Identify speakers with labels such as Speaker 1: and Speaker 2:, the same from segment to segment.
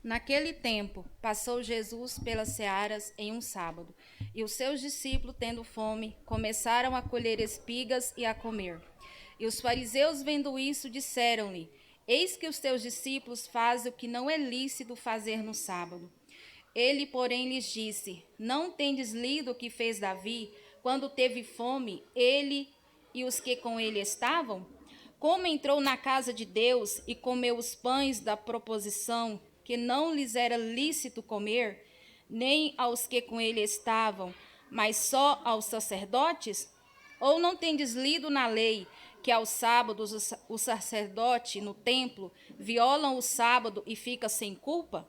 Speaker 1: Naquele tempo, passou Jesus pelas searas em um sábado, e os seus discípulos, tendo fome, começaram a colher espigas e a comer. E os fariseus, vendo isso, disseram-lhe: Eis que os teus discípulos fazem o que não é lícito fazer no sábado. Ele, porém, lhes disse: Não tendes lido o que fez Davi, quando teve fome, ele e os que com ele estavam? Como entrou na casa de Deus e comeu os pães da proposição, que não lhes era lícito comer, nem aos que com ele estavam, mas só aos sacerdotes? Ou não tendes lido na lei que aos sábados o sacerdote no templo violam o sábado e fica sem culpa?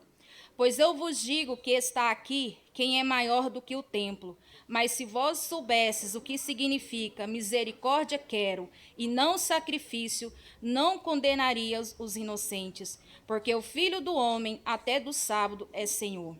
Speaker 1: Pois eu vos digo que está aqui quem é maior do que o templo. Mas se vós soubesses o que significa misericórdia quero e não sacrifício, não condenarias os inocentes, porque o Filho do Homem até do sábado é Senhor.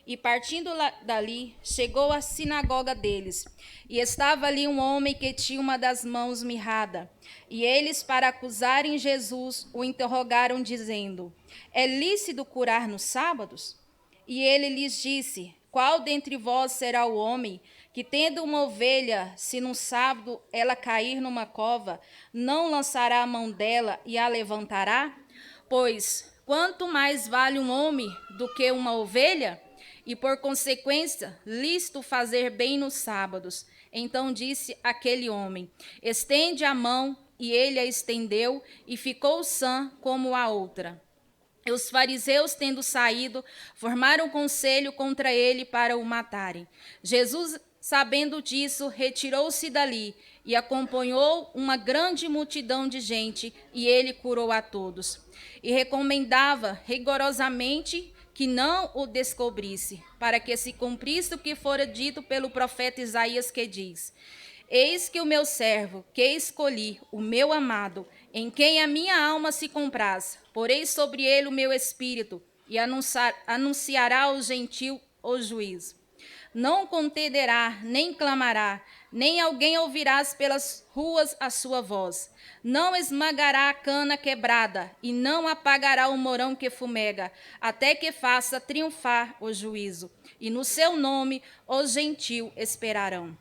Speaker 1: E partindo dali, chegou à sinagoga deles. E estava ali um homem que tinha uma das mãos mirrada. E eles, para acusarem Jesus, o interrogaram, dizendo: É lícito curar nos sábados? E ele lhes disse: Qual dentre vós será o homem que, tendo uma ovelha, se no sábado ela cair numa cova, não lançará a mão dela e a levantará? Pois quanto mais vale um homem do que uma ovelha? E por consequência, lícito fazer bem nos sábados. Então disse aquele homem: Estende a mão, e ele a estendeu, e ficou sã como a outra. E os fariseus, tendo saído, formaram conselho contra ele para o matarem. Jesus, sabendo disso, retirou-se dali e acompanhou uma grande multidão de gente, e ele curou a todos. E recomendava rigorosamente que não o descobrisse, para que se cumprisse o que fora dito pelo profeta Isaías, que diz: Eis que o meu servo, que escolhi, o meu amado, em quem a minha alma se compraz, porei sobre ele o meu espírito, e anunciará ao gentil o juízo. Não contenderá, nem clamará, nem alguém ouvirás pelas ruas a sua voz. Não esmagará a cana quebrada, e não apagará o morão que fumega, até que faça triunfar o juízo. E no seu nome os gentil esperarão.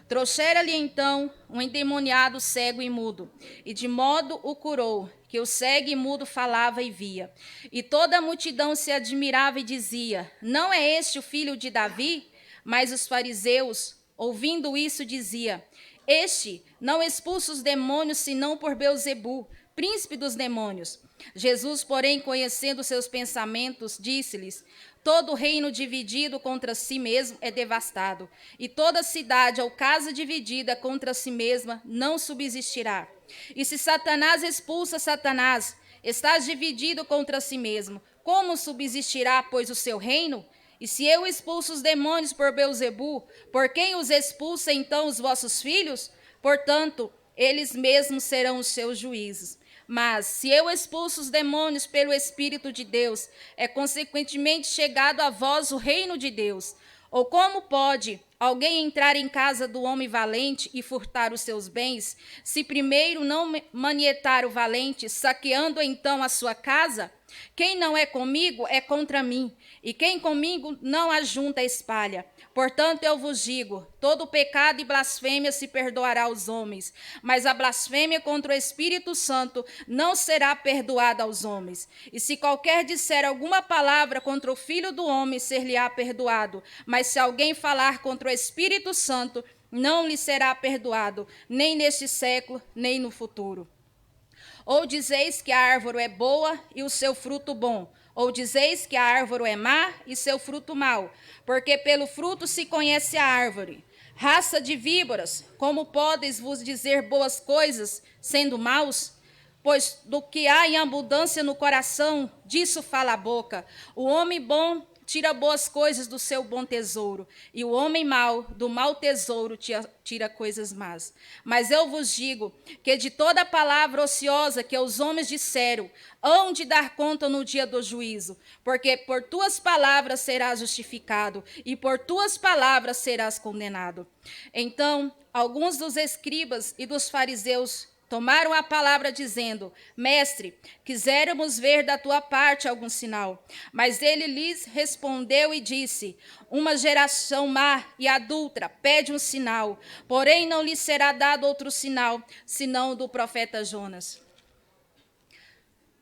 Speaker 1: Trouxera-lhe então um endemoniado cego e mudo, e de modo o curou, que o cego e mudo falava e via. E toda a multidão se admirava e dizia: Não é este o filho de Davi? Mas os fariseus, ouvindo isso, diziam: Este não expulsa os demônios senão por Beelzebu, príncipe dos demônios. Jesus, porém, conhecendo seus pensamentos, disse-lhes: Todo reino dividido contra si mesmo é devastado, e toda cidade ou casa dividida contra si mesma não subsistirá. E se Satanás expulsa Satanás, estás dividido contra si mesmo. Como subsistirá, pois, o seu reino? E se eu expulso os demônios por Beelzebu, por quem os expulsa então os vossos filhos? Portanto, eles mesmos serão os seus juízes. Mas, se eu expulso os demônios pelo Espírito de Deus, é consequentemente chegado a vós o reino de Deus. Ou como pode alguém entrar em casa do homem valente e furtar os seus bens, se primeiro não manietar o valente, saqueando então a sua casa? Quem não é comigo é contra mim, e quem comigo não ajunta espalha. Portanto, eu vos digo: todo pecado e blasfêmia se perdoará aos homens, mas a blasfêmia contra o Espírito Santo não será perdoada aos homens. E se qualquer disser alguma palavra contra o Filho do Homem, ser-lhe-á perdoado. Mas se alguém falar contra o Espírito Santo, não lhe será perdoado, nem neste século, nem no futuro. Ou dizeis que a árvore é boa e o seu fruto bom, ou dizeis que a árvore é má e seu fruto mau, porque pelo fruto se conhece a árvore. Raça de víboras, como podeis vos dizer boas coisas, sendo maus? Pois do que há em abundância no coração, disso fala a boca. O homem bom tira boas coisas do seu bom tesouro, e o homem mau, do mau tesouro, tira coisas más. Mas eu vos digo que de toda palavra ociosa que os homens disseram, hão de dar conta no dia do juízo, porque por tuas palavras serás justificado, e por tuas palavras serás condenado. Então, alguns dos escribas e dos fariseus tomaram a palavra dizendo: Mestre, quiséramos ver da tua parte algum sinal. Mas ele lhes respondeu e disse: Uma geração má e adúltera pede um sinal, porém não lhe será dado outro sinal, senão o do profeta Jonas.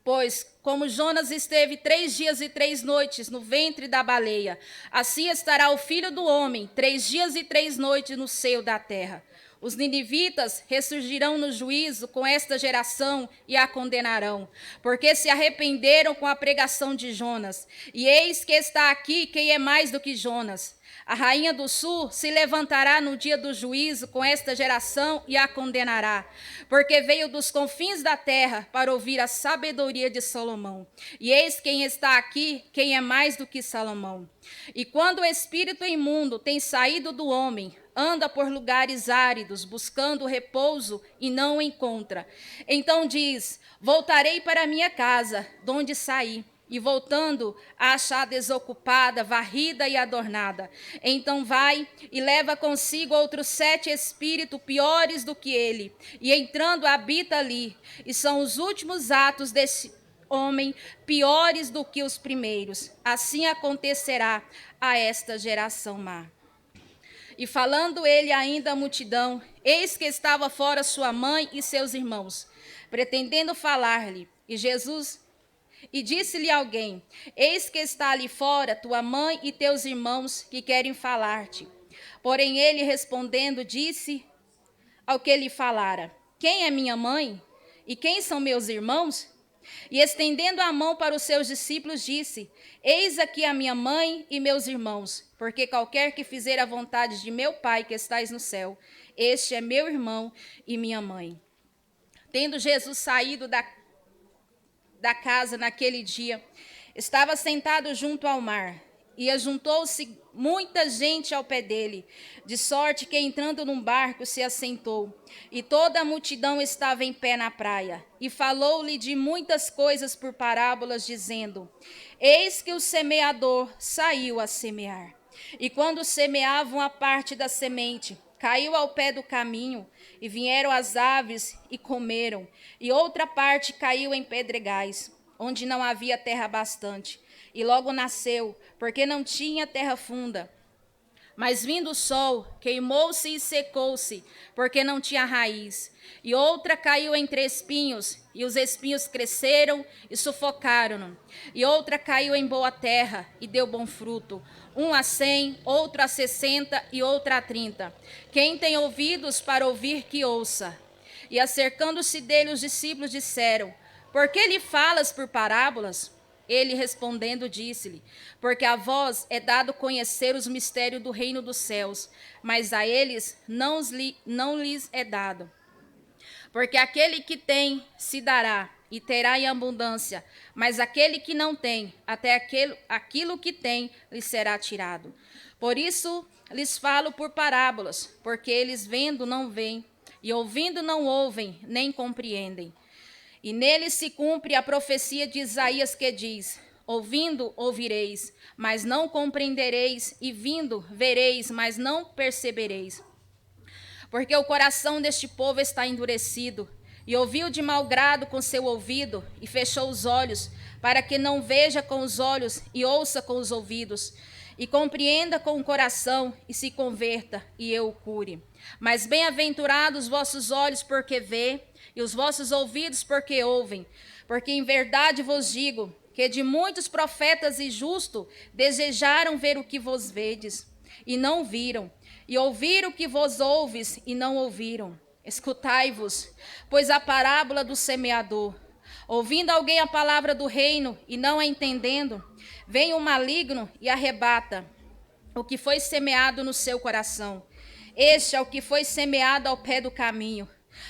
Speaker 1: Pois, como Jonas esteve 3 dias e 3 noites no ventre da baleia, assim estará o Filho do Homem 3 dias e 3 noites no seio da terra. Os ninivitas ressurgirão no juízo com esta geração e a condenarão, porque se arrependeram com a pregação de Jonas. E eis que está aqui quem é mais do que Jonas. A rainha do sul se levantará no dia do juízo com esta geração e a condenará, porque veio dos confins da terra para ouvir a sabedoria de Salomão. E eis quem está aqui, quem é mais do que Salomão. E quando o espírito imundo tem saído do homem, anda por lugares áridos, buscando repouso e não o encontra. Então diz: voltarei para minha casa, de onde saí. E voltando, a achar desocupada, varrida e adornada. Então vai e leva consigo outros 7 espíritos piores do que ele. E entrando, habita ali. E são os últimos atos desse homem piores do que os primeiros. Assim acontecerá a esta geração má. E falando ele ainda à multidão, eis que estava fora sua mãe e seus irmãos, pretendendo falar-lhe. E disse-lhe alguém: Eis que está ali fora tua mãe e teus irmãos que querem falar-te. Porém ele respondendo disse ao que lhe falara: Quem é minha mãe? E quem são meus irmãos? E estendendo a mão para os seus discípulos disse: Eis aqui a minha mãe e meus irmãos, porque qualquer que fizer a vontade de meu Pai que estais no céu, este é meu irmão e minha mãe. Tendo Jesus saído da casa naquele dia, estava sentado junto ao mar, e ajuntou-se muita gente ao pé dele, de sorte que entrando num barco se assentou, e toda a multidão estava em pé na praia, e falou-lhe de muitas coisas por parábolas, dizendo: Eis que o semeador saiu a semear, e quando semeavam a parte da semente, caiu ao pé do caminho, e vieram as aves e comeram, e outra parte caiu em pedregais, onde não havia terra bastante, e logo nasceu, porque não tinha terra funda. Mas vindo o sol, queimou-se e secou-se, porque não tinha raiz. E outra caiu entre espinhos, e os espinhos cresceram e sufocaram-no. E outra caiu em boa terra, e deu bom fruto, 100, outro a 60 e outra a 30. Quem tem ouvidos para ouvir, que ouça. E acercando-se dele os discípulos disseram: Por que lhe falas por parábolas? Ele respondendo disse-lhe: Porque a vós é dado conhecer os mistérios do reino dos céus, mas a eles não lhes é dado. Porque aquele que tem se dará e terá em abundância, mas aquele que não tem, até aquilo que tem lhe será tirado. Por isso lhes falo por parábolas, porque eles vendo não veem, e ouvindo não ouvem, nem compreendem. E nele se cumpre a profecia de Isaías que diz: Ouvindo, ouvireis, mas não compreendereis, e vindo, vereis, mas não percebereis. Porque o coração deste povo está endurecido, e ouviu de mau grado com seu ouvido, e fechou os olhos, para que não veja com os olhos, e ouça com os ouvidos, e compreenda com o coração, e se converta, e eu o cure. Mas bem-aventurados os vossos olhos, porque vê, e os vossos ouvidos, porque ouvem. Porque em verdade vos digo, que de muitos profetas e justos desejaram ver o que vos vedes, e não viram, e ouvir o que vos ouves, e não ouviram. Escutai-vos, pois a parábola do semeador. Ouvindo alguém a palavra do reino, e não a entendendo, vem o maligno e arrebata o que foi semeado no seu coração. Este é o que foi semeado ao pé do caminho.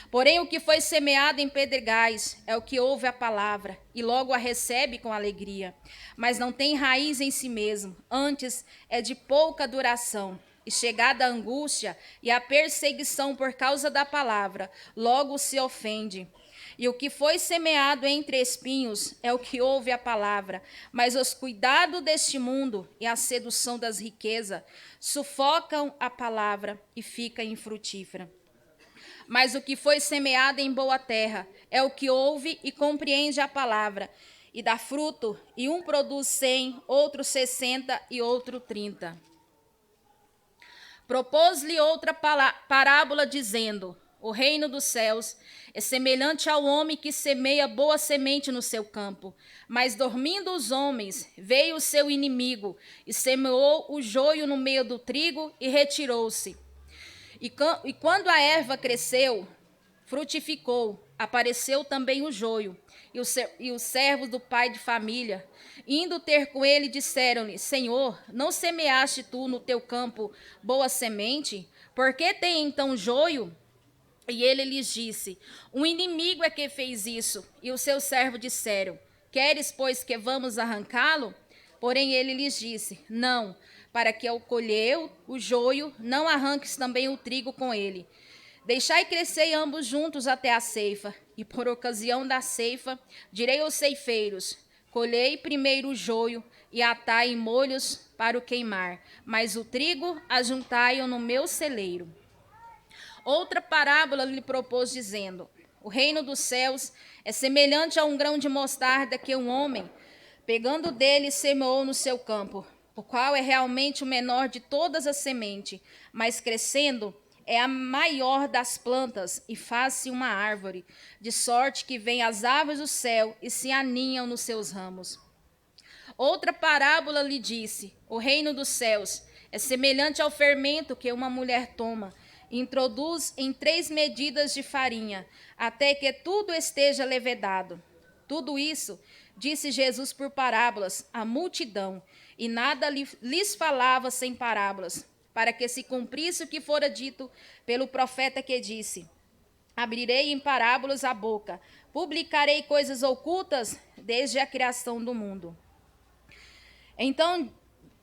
Speaker 1: Porém, o que foi semeado em pedregais é o que ouve a palavra e logo a recebe com alegria, mas não tem raiz em si mesmo, antes é de pouca duração. E chegada a angústia e a perseguição por causa da palavra, logo se ofende. E o que foi semeado entre espinhos é o que ouve a palavra, mas os cuidados deste mundo e a sedução das riquezas sufocam a palavra e fica infrutífera. Mas o que foi semeado em boa terra é o que ouve e compreende a palavra, e dá fruto, e um produz 100, outro 60 e outro 30. Propôs-lhe outra parábola, dizendo: o reino dos céus é semelhante ao homem que semeia boa semente no seu campo. Mas dormindo os homens, veio o seu inimigo, e semeou o joio no meio do trigo, e retirou-se. E quando a erva cresceu, frutificou, apareceu também o joio. E os servos do pai de família, indo ter com ele, disseram-lhe: Senhor, não semeaste tu no teu campo boa semente? Por que tem então joio? E ele lhes disse: um inimigo é que fez isso. E os seus servos disseram: queres, pois, que vamos arrancá-lo? Porém ele lhes disse: não, para que ao colher o joio, não arranques também o trigo com ele. Deixai crescer ambos juntos até a ceifa, e por ocasião da ceifa, direi aos ceifeiros: colhei primeiro o joio, e atai em molhos para o queimar, mas o trigo ajuntai-o no meu celeiro. Outra parábola lhe propôs, dizendo: o reino dos céus é semelhante a um grão de mostarda que um homem, pegando dele, semeou no seu campo, o qual é realmente o menor de todas as sementes, mas crescendo é a maior das plantas e faz-se uma árvore, de sorte que vêm as aves do céu e se aninham nos seus ramos. Outra parábola lhe disse: o reino dos céus é semelhante ao fermento que uma mulher toma, e introduz em 3 medidas de farinha, até que tudo esteja levedado. Tudo isso disse Jesus por parábolas à multidão, e nada lhes falava sem parábolas, para que se cumprisse o que fora dito pelo profeta que disse: abrirei em parábolas a boca, publicarei coisas ocultas desde a criação do mundo. Então,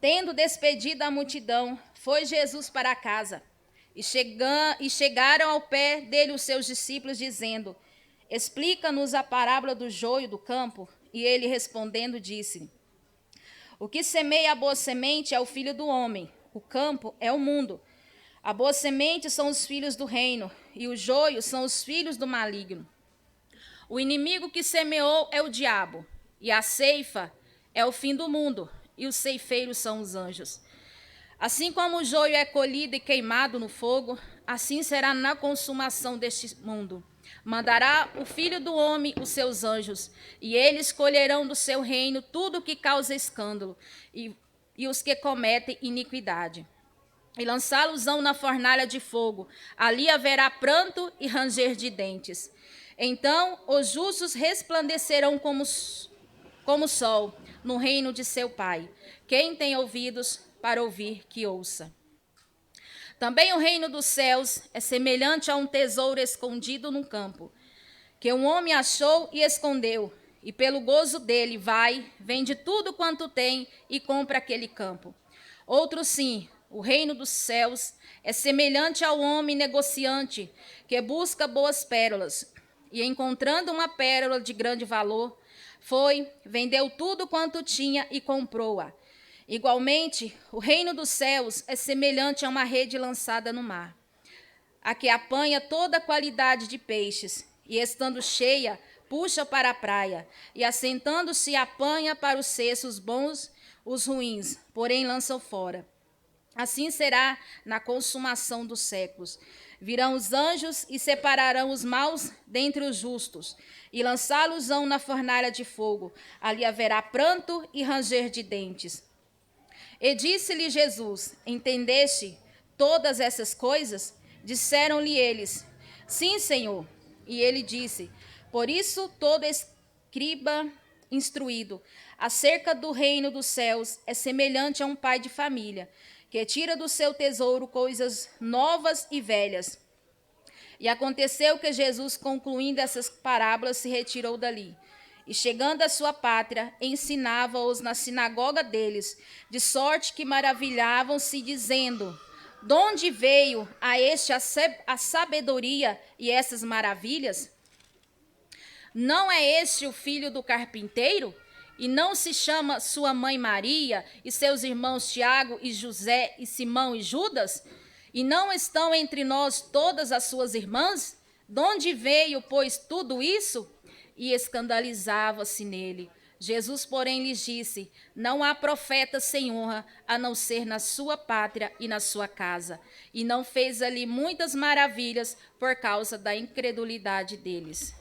Speaker 1: tendo despedido a multidão, foi Jesus para casa. E chegaram ao pé dele os seus discípulos, dizendo: explica-nos a parábola do joio do campo. E ele respondendo disse: o que semeia a boa semente é o filho do homem, o campo é o mundo. A boa semente são os filhos do reino, e o joio são os filhos do maligno. O inimigo que semeou é o diabo, e a ceifa é o fim do mundo, e os ceifeiros são os anjos. Assim como o joio é colhido e queimado no fogo, assim será na consumação deste mundo. Mandará o Filho do Homem os seus anjos, e eles colherão do seu reino tudo que causa escândalo, e os que cometem iniquidade. E lançá-los-ão na fornalha de fogo. Ali haverá pranto e ranger de dentes. Então os justos resplandecerão como o sol no reino de seu Pai. Quem tem ouvidos para ouvir, que ouça. Também o reino dos céus é semelhante a um tesouro escondido num campo, que um homem achou e escondeu, e pelo gozo dele vende tudo quanto tem e compra aquele campo. Outro sim, o reino dos céus é semelhante ao homem negociante, que busca boas pérolas, e encontrando uma pérola de grande valor, vendeu tudo quanto tinha e comprou-a. Igualmente, o reino dos céus é semelhante a uma rede lançada no mar, a que apanha toda a qualidade de peixes, e estando cheia, puxa para a praia, e assentando-se apanha para os cestos bons, os ruins, porém lançam fora. Assim será na consumação dos séculos. Virão os anjos e separarão os maus dentre os justos, e lançá-los-ão na fornalha de fogo. Ali haverá pranto e ranger de dentes. E disse-lhe Jesus: entendeste todas essas coisas? Disseram-lhe eles: sim, Senhor. E ele disse: por isso todo escriba instruído acerca do reino dos céus é semelhante a um pai de família, que tira do seu tesouro coisas novas e velhas. E aconteceu que Jesus, concluindo essas parábolas, se retirou dali. E chegando à sua pátria, ensinava-os na sinagoga deles, de sorte que maravilhavam-se, dizendo: de onde veio a este a sabedoria e essas maravilhas? Não é este o filho do carpinteiro? E não se chama sua mãe Maria, e seus irmãos Tiago e José e Simão e Judas? E não estão entre nós todas as suas irmãs? De onde veio, pois, tudo isso? E escandalizava-se nele. Jesus, porém, lhes disse: Não há profeta sem honra, a não ser na sua pátria e na sua casa. E não fez ali muitas maravilhas por causa da incredulidade deles.